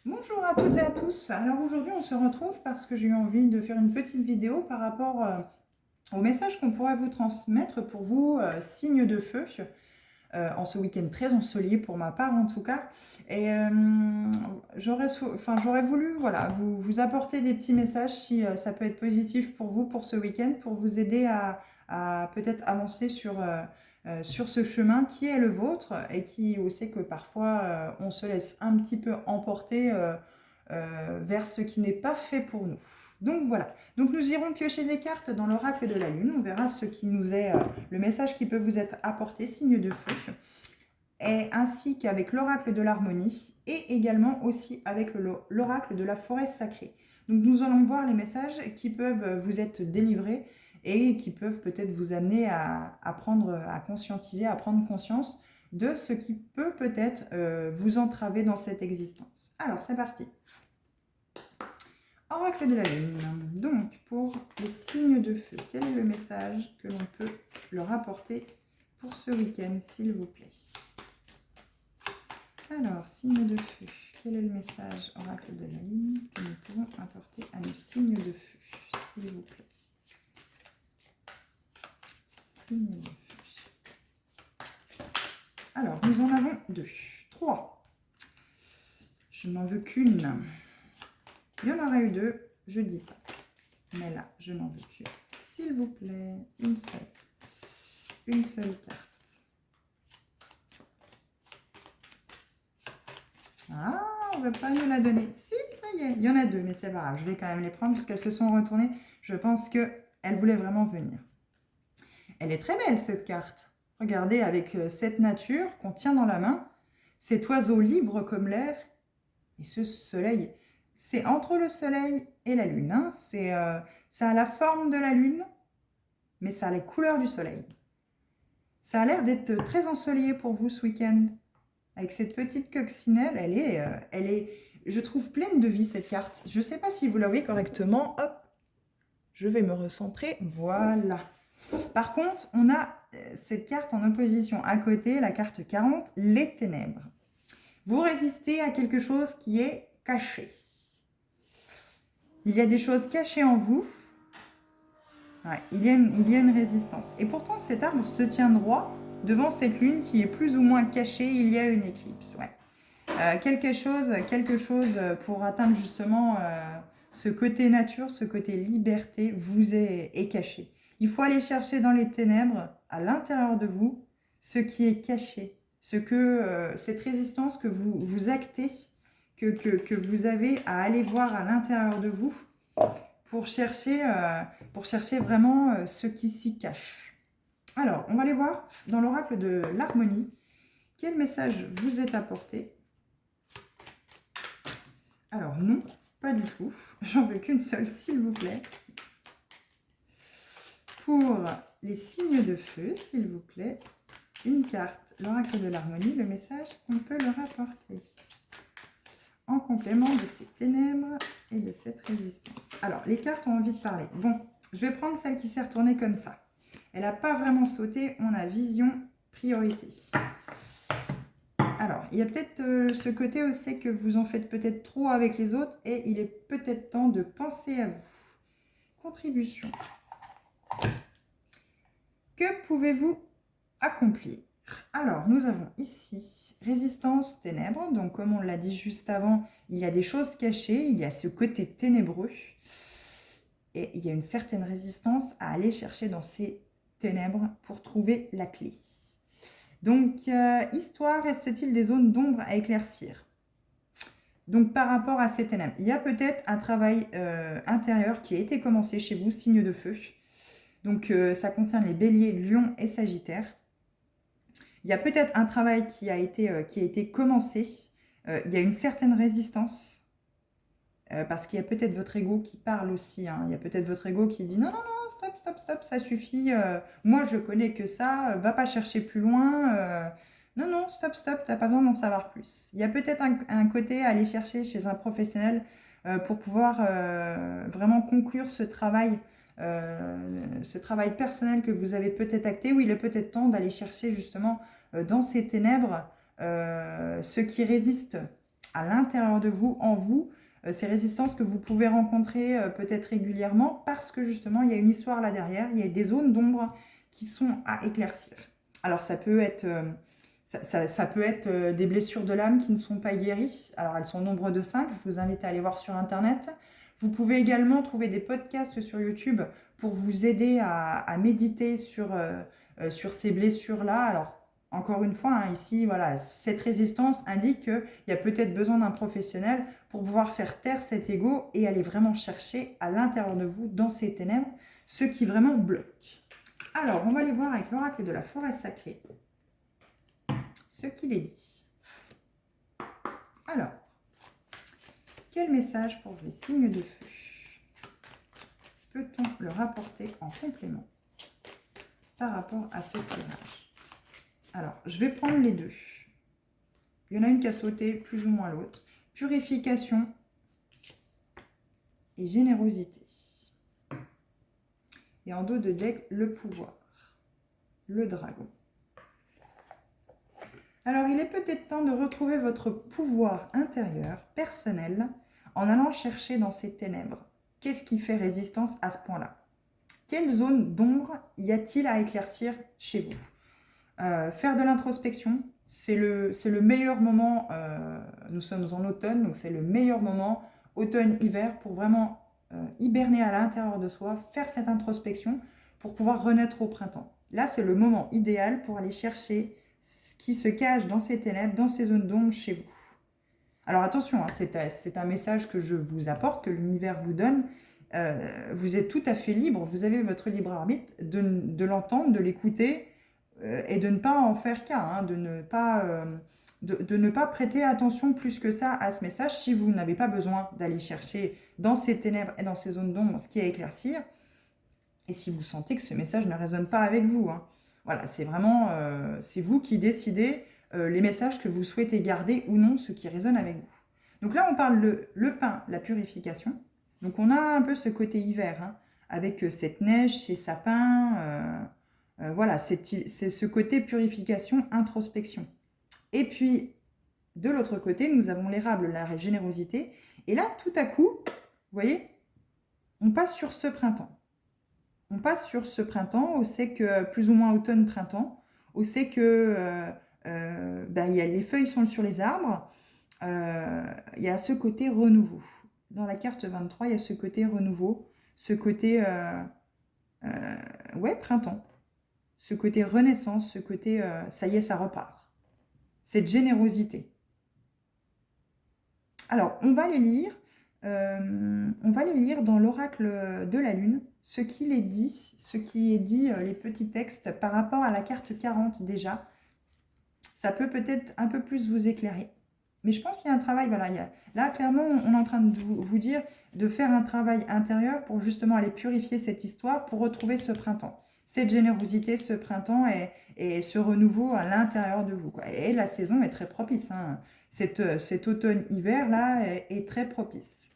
Bonjour à toutes et à tous. Alors aujourd'hui on se retrouve parce que j'ai eu envie de faire une petite vidéo par rapport au message qu'on pourrait vous transmettre pour vous, signes de feu, en ce week-end très ensoleillé pour ma part en tout cas. Et j'aurais voulu voilà, vous apporter des petits messages si ça peut être positif pour vous pour ce week-end, pour vous aider à peut-être avancer sur ce chemin qui est le vôtre et qui aussi que parfois on se laisse un petit peu emporter vers ce qui n'est pas fait pour nous. Donc voilà, donc nous irons piocher des cartes dans l'oracle de la lune, on verra ce qui nous est, le message qui peut vous être apporté, signe de feu, et ainsi qu'avec l'oracle de l'harmonie et également aussi avec l'oracle de la forêt sacrée. Donc nous allons voir les messages qui peuvent vous être délivrés et qui peuvent peut-être vous amener à prendre, à conscientiser, à prendre conscience de ce qui peut peut-être vous entraver dans cette existence. Alors c'est parti. Oracle de la lune. Donc pour les signes de feu, quel est le message que l'on peut leur apporter pour ce week-end, s'il vous plaît? Alors, signe de feu. Quel est le message oracle de la lune que nous pouvons apporter à nos signes de feu, s'il vous plaît? Signes de feu. Alors, nous en avons deux. 3. Je n'en veux qu'une. Il y en aurait eu deux, je dis pas. Mais là, je n'en veux qu'une. S'il vous plaît, une seule. Une seule carte. Ah, on ne va pas nous la donner. Si, ça y est, il y en a deux, mais c'est pas grave. Je vais quand même les prendre puisqu'elles se sont retournées. Je pense qu'elles voulaient vraiment venir. Elle est très belle, cette carte. Regardez, avec cette nature qu'on tient dans la main, cet oiseau libre comme l'air, et ce soleil. C'est entre le soleil et la lune. Hein. Ça a la forme de la lune, mais ça a les couleurs du soleil. Ça a l'air d'être très ensoleillé pour vous ce week-end. Avec cette petite coccinelle, elle est, je trouve, pleine de vie, cette carte. Je ne sais pas si vous la voyez correctement. Hop, je vais me recentrer. Voilà. Par contre, on a cette carte en opposition à côté, la carte 40, les ténèbres. Vous résistez à quelque chose qui est caché. Il y a des choses cachées en vous. Ouais, il y a une résistance. Et pourtant, cet arbre se tient droit devant cette lune qui est plus ou moins cachée. Il y a une éclipse. Ouais. Quelque chose pour atteindre justement ce côté nature, ce côté liberté vous est caché. Il faut aller chercher dans les ténèbres, à l'intérieur de vous, ce qui est caché, cette résistance que vous actez, que vous avez à aller voir à l'intérieur de vous pour chercher vraiment ce qui s'y cache. Alors, on va aller voir dans l'oracle de l'harmonie quel message vous est apporté. Alors non, pas du tout. J'en veux qu'une seule, s'il vous plaît. Pour les signes de feu, s'il vous plaît, une carte, l'oracle de l'harmonie, le message qu'on peut leur apporter. En complément de ces ténèbres et de cette résistance. Alors, les cartes ont envie de parler. Bon, je vais prendre celle qui s'est retournée comme ça. Elle n'a pas vraiment sauté, on a vision, priorité. Alors, il y a peut-être ce côté aussi que vous en faites peut-être trop avec les autres et il est peut-être temps de penser à vous. Contribution. Que pouvez-vous accomplir? Alors, nous avons ici résistance, ténèbres. Donc, comme on l'a dit juste avant, il y a des choses cachées, il y a ce côté ténébreux. Et il y a une certaine résistance à aller chercher dans ces ténèbres pour trouver la clé. Donc, histoire, reste-t-il des zones d'ombre à éclaircir? Donc, par rapport à ces ténèbres, il y a peut-être un travail intérieur qui a été commencé chez vous, signe de feu. Donc, ça concerne les béliers, lions et sagittaires. Il y a peut-être un travail qui a été commencé. Il y a une certaine résistance. Parce qu'il y a peut-être votre ego qui parle aussi. Hein. Il y a peut-être votre ego qui dit non, non, non, stop, stop, stop, ça suffit. Moi, je connais que ça. Va pas chercher plus loin. Non, non, stop, stop, t'as pas besoin d'en savoir plus. Il y a peut-être un côté à aller chercher chez un professionnel pour pouvoir vraiment conclure ce travail personnel que vous avez peut-être acté, où il est peut-être temps d'aller chercher justement dans ces ténèbres ce qui résiste à l'intérieur de vous, en vous, ces résistances que vous pouvez rencontrer peut-être régulièrement parce que justement, il y a une histoire là derrière, il y a des zones d'ombre qui sont à éclaircir. Alors, ça peut être, des blessures de l'âme qui ne sont pas guéries. Alors, elles sont au nombre de 5, je vous invite à aller voir sur Internet. Vous pouvez également trouver des podcasts sur YouTube pour vous aider à méditer sur ces blessures-là. Alors, encore une fois, hein, ici, voilà, cette résistance indique qu'il y a peut-être besoin d'un professionnel pour pouvoir faire taire cet ego et aller vraiment chercher à l'intérieur de vous, dans ces ténèbres, ce qui vraiment bloque. Alors, on va aller voir avec l'oracle de la forêt sacrée ce qu'il est dit. Alors, quel message pour les signes de feu peut-on le rapporter en complément par rapport à ce tirage? Alors, je vais prendre les deux. Il y en a une qui a sauté plus ou moins l'autre. Purification et générosité. Et en dos de deck, le pouvoir. Le dragon. Alors, il est peut-être temps de retrouver votre pouvoir intérieur, personnel, en allant chercher dans ces ténèbres. Qu'est-ce qui fait résistance à ce point-là? Quelle zone d'ombre y a-t-il à éclaircir chez vous? Faire de l'introspection, c'est le meilleur moment. Nous sommes en automne, donc c'est le meilleur moment, automne-hiver, pour vraiment hiberner à l'intérieur de soi, faire cette introspection pour pouvoir renaître au printemps. Là, c'est le moment idéal pour aller chercher ce qui se cache dans ces ténèbres, dans ces zones d'ombre chez vous. Alors attention, hein, c'est un message que je vous apporte, que l'univers vous donne. Vous êtes tout à fait libre, vous avez votre libre arbitre de l'entendre, de l'écouter et de ne pas en faire cas, hein, de ne pas prêter attention plus que ça à ce message si vous n'avez pas besoin d'aller chercher dans ces ténèbres et dans ces zones d'ombre ce qui est à éclaircir. Et si vous sentez que ce message ne résonne pas avec vous, hein. Voilà, c'est vraiment, c'est vous qui décidez les messages que vous souhaitez garder ou non, ceux qui résonnent avec vous. Donc là, on parle le pain, la purification. Donc on a un peu ce côté hiver, hein, avec cette neige, ces sapins, voilà, c'est ce côté purification, introspection. Et puis, de l'autre côté, nous avons l'érable, la générosité. Et là, tout à coup, vous voyez, on passe sur ce printemps. On passe sur ce printemps, où c'est que plus ou moins automne-printemps, où c'est que les feuilles sont sur les arbres, il y a ce côté renouveau. Dans la carte 23, il y a ce côté renouveau, ce côté printemps, ce côté renaissance, ce côté ça y est, ça repart. Cette générosité. Alors, on va les lire dans l'oracle de la Lune, ce qui est dit, les petits textes par rapport à la carte 40 déjà. Ça peut peut-être un peu plus vous éclairer. Mais je pense qu'il y a un travail, voilà, là clairement on est en train de vous dire de faire un travail intérieur pour justement aller purifier cette histoire, pour retrouver ce printemps. Cette générosité, ce printemps et ce renouveau à l'intérieur de vous, quoi. Et la saison est très propice, hein. Cet automne-hiver là est très propice.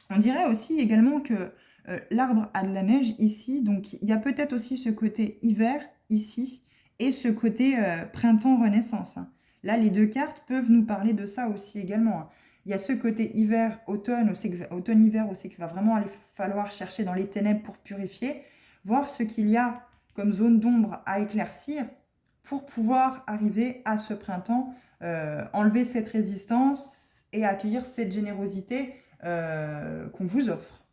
On dirait aussi également que l'arbre a de la neige ici, donc il y a peut-être aussi ce côté hiver ici et ce côté printemps-renaissance, hein. Là, les deux cartes peuvent nous parler de ça aussi également. Il y a ce côté hiver-automne, automne-hiver, où c'est qu'il va vraiment aller falloir chercher dans les ténèbres pour purifier, voir ce qu'il y a comme zone d'ombre à éclaircir pour pouvoir arriver à ce printemps, enlever cette résistance et accueillir cette générosité qu'on vous offre.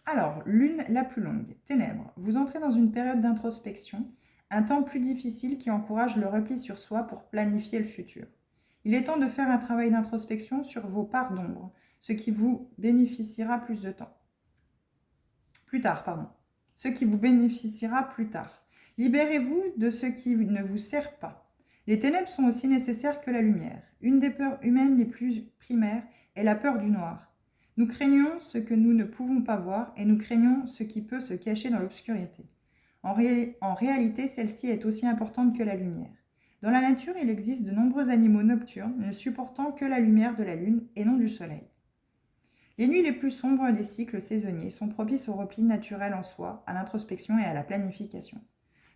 Alors, lune la plus longue, ténèbres. Vous entrez dans une période d'introspection, un temps plus difficile qui encourage le repli sur soi pour planifier le futur. Il est temps de faire un travail d'introspection sur vos parts d'ombre, ce qui vous bénéficiera plus tard. Ce qui vous bénéficiera plus tard. Libérez-vous de ce qui ne vous sert pas. Les ténèbres sont aussi nécessaires que la lumière. Une des peurs humaines les plus primaires est la peur du noir. Nous craignons ce que nous ne pouvons pas voir et nous craignons ce qui peut se cacher dans l'obscurité. En réalité, celle-ci est aussi importante que la lumière. Dans la nature, il existe de nombreux animaux nocturnes ne supportant que la lumière de la lune et non du soleil. Les nuits les plus sombres des cycles saisonniers sont propices au repli naturel en soi, à l'introspection et à la planification.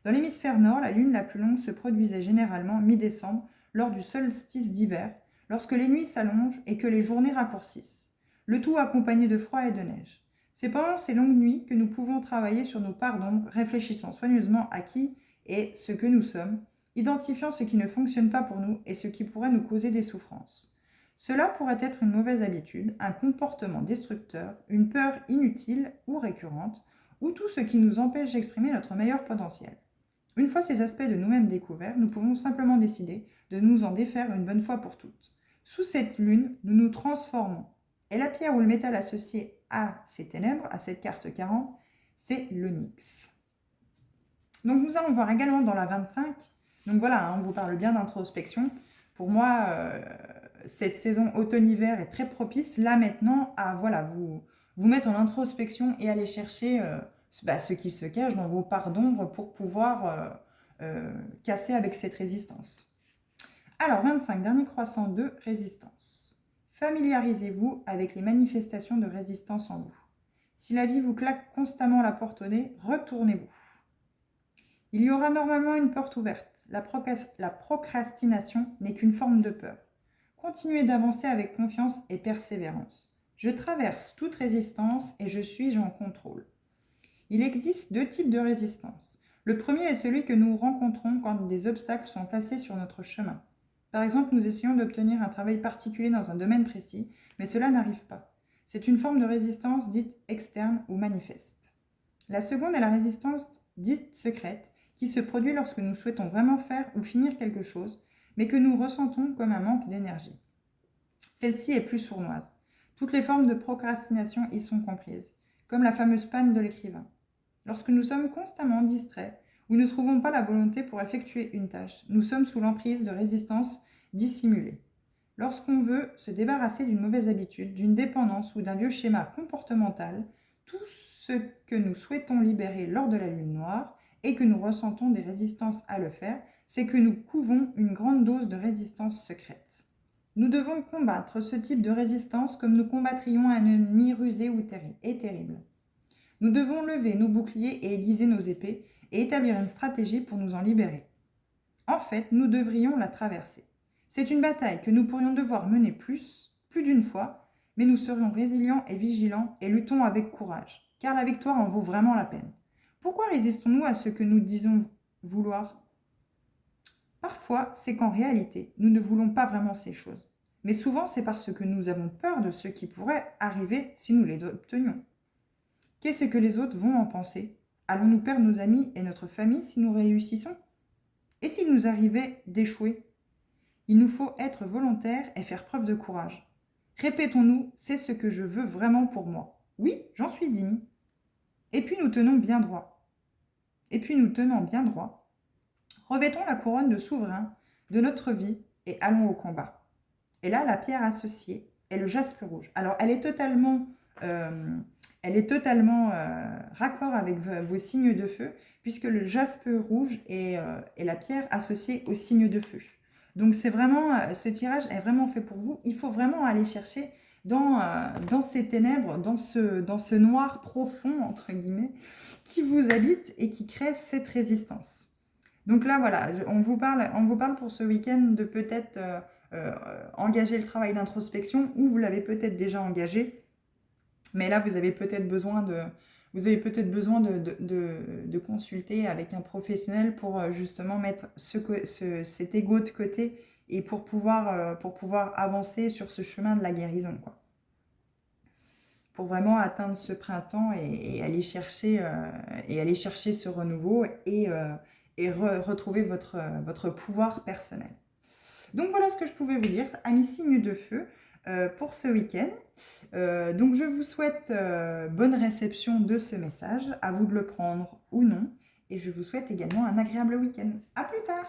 Dans l'hémisphère nord, la lune la plus longue se produisait généralement mi-décembre, lors du solstice d'hiver, lorsque les nuits s'allongent et que les journées raccourcissent, le tout accompagné de froid et de neige. C'est pendant ces longues nuits que nous pouvons travailler sur nos parts d'ombre, réfléchissant soigneusement à qui et ce que nous sommes, identifiant ce qui ne fonctionne pas pour nous et ce qui pourrait nous causer des souffrances. Cela pourrait être une mauvaise habitude, un comportement destructeur, une peur inutile ou récurrente, ou tout ce qui nous empêche d'exprimer notre meilleur potentiel. Une fois ces aspects de nous-mêmes découverts, nous pouvons simplement décider de nous en défaire une bonne fois pour toutes. Sous cette lune, nous nous transformons. Et la pierre ou le métal associé à ces ténèbres, à cette carte 40, c'est l'onyx. Donc nous allons voir également dans la 25. Donc voilà, on vous parle bien d'introspection. Pour moi, cette saison automne-hiver est très propice, là maintenant, à vous mettre en introspection et aller chercher ce qui se cache dans vos parts d'ombre pour pouvoir casser avec cette résistance. Alors, 25, dernier croissant de résistance. Familiarisez-vous avec les manifestations de résistance en vous. Si la vie vous claque constamment la porte au nez, retournez-vous. Il y aura normalement une porte ouverte. La procrastination n'est qu'une forme de peur. Continuez d'avancer avec confiance et persévérance. Je traverse toute résistance et je suis en contrôle. Il existe 2 types de résistance. Le premier est celui que nous rencontrons quand des obstacles sont placés sur notre chemin. Par exemple, nous essayons d'obtenir un travail particulier dans un domaine précis, mais cela n'arrive pas. C'est une forme de résistance dite externe ou manifeste. La seconde est la résistance dite secrète, qui se produit lorsque nous souhaitons vraiment faire ou finir quelque chose, mais que nous ressentons comme un manque d'énergie. Celle-ci est plus sournoise. Toutes les formes de procrastination y sont comprises, comme la fameuse panne de l'écrivain. Lorsque nous sommes constamment distraits ou ne trouvons pas la volonté pour effectuer une tâche, nous sommes sous l'emprise de résistance dissimulée. Lorsqu'on veut se débarrasser d'une mauvaise habitude, d'une dépendance ou d'un vieux schéma comportemental, tout ce que nous souhaitons libérer lors de la lune noire et que nous ressentons des résistances à le faire, c'est que nous couvons une grande dose de résistance secrète. Nous devons combattre ce type de résistance comme nous combattrions un ennemi rusé et terrible. Nous devons lever nos boucliers et aiguiser nos épées et établir une stratégie pour nous en libérer. En fait, nous devrions la traverser. C'est une bataille que nous pourrions devoir mener plus d'une fois, mais nous serions résilients et vigilants et luttons avec courage, car la victoire en vaut vraiment la peine. Pourquoi résistons-nous à ce que nous disons vouloir ? Parfois, c'est qu'en réalité, nous ne voulons pas vraiment ces choses. Mais souvent, c'est parce que nous avons peur de ce qui pourrait arriver si nous les obtenions. Qu'est-ce que les autres vont en penser ? Allons-nous perdre nos amis et notre famille si nous réussissons ? Et s'il nous arrivait d'échouer ? Il nous faut être volontaires et faire preuve de courage. Répétons-nous, c'est ce que je veux vraiment pour moi. Oui, j'en suis digne. Et puis nous tenons bien droit. Revêtons la couronne de souverain de notre vie et allons au combat. Et là, la pierre associée est le jaspe rouge. Alors, elle est totalement raccord avec vos signes de feu, puisque le jaspe rouge est la pierre associée au signe de feu. Donc, c'est vraiment, ce tirage est vraiment fait pour vous. Il faut vraiment aller chercher dans ces ténèbres, dans ce noir profond, entre guillemets, qui vous habite et qui crée cette résistance. Donc là, voilà, on vous parle pour ce week-end de peut-être engager le travail d'introspection, ou vous l'avez peut-être déjà engagé, mais là, vous avez peut-être besoin de consulter avec un professionnel pour justement mettre cet ego de côté et pour pouvoir avancer sur ce chemin de la guérison, quoi. Pour vraiment atteindre ce printemps et aller chercher ce renouveau et retrouver votre pouvoir personnel. Donc voilà ce que je pouvais vous dire, amis signes de feu, pour ce week-end. Donc je vous souhaite bonne réception de ce message, à vous de le prendre ou non, et je vous souhaite également un agréable week-end. À plus tard!